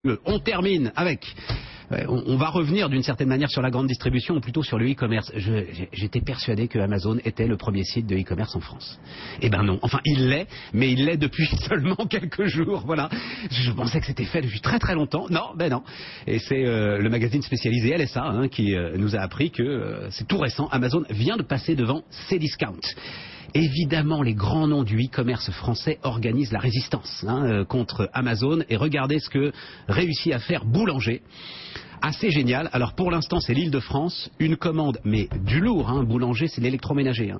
On termine avec... On va revenir d'une certaine manière sur la grande distribution ou plutôt sur le e-commerce. J'étais persuadé que Amazon était le premier site de e-commerce en France. Eh ben non, enfin il l'est, mais il l'est depuis seulement quelques jours, voilà. Je pensais que c'était fait depuis très très longtemps. Non, ben non. Et c'est le magazine spécialisé LSA qui nous a appris que c'est tout récent. Amazon vient de passer devant Cdiscount. Évidemment, les grands noms du e-commerce français organisent la résistance contre Amazon. Et regardez ce que réussit à faire Boulanger. Assez génial. Alors pour l'instant, c'est l'Île-de-France. Une commande, mais du lourd. Boulanger, c'est l'électroménager.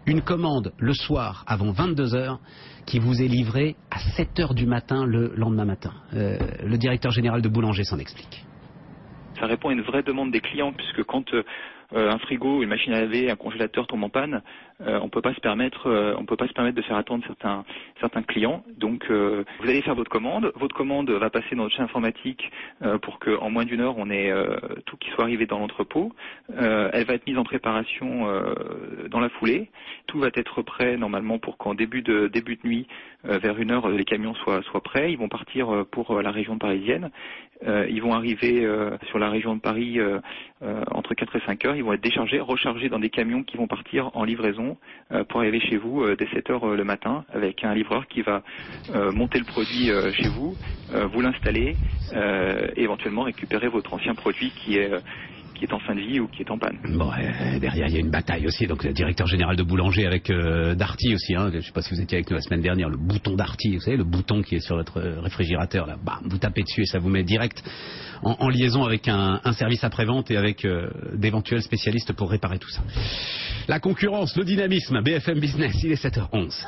Une commande le soir avant 22h qui vous est livrée à 7h du matin le lendemain matin. Le directeur général de Boulanger s'en explique. Ça répond à une vraie demande des clients, puisque quand un frigo, une machine à laver, un congélateur tombent en panne, on peut pas se permettre de faire attendre certains clients. Donc vous allez faire votre commande va passer dans notre chaîne informatique pour qu'en moins d'une heure on ait tout qui soit arrivé dans l'entrepôt. Elle va être mise en préparation dans la foulée. Tout va être prêt normalement pour qu'en début de nuit, vers 1h, les camions soient prêts. Ils vont partir pour la région parisienne. Ils vont arriver sur la région de Paris entre 4 et 5 heures. Ils vont être déchargés, rechargés dans des camions qui vont partir en livraison pour arriver chez vous dès 7 heures le matin, avec un livreur qui va monter le produit chez vous, vous l'installer et éventuellement récupérer votre ancien produit qui est en fin de vie ou qui est en panne. Bon, derrière il y a une bataille aussi, donc le directeur général de Boulanger avec Darty aussi, je ne sais pas si vous étiez avec nous la semaine dernière, le bouton Darty, vous savez, le bouton qui est sur votre réfrigérateur, là, bam, vous tapez dessus et ça vous met direct en liaison avec un service après-vente et avec d'éventuels spécialistes pour réparer tout ça. La concurrence, le dynamisme, BFM Business, il est 7h11.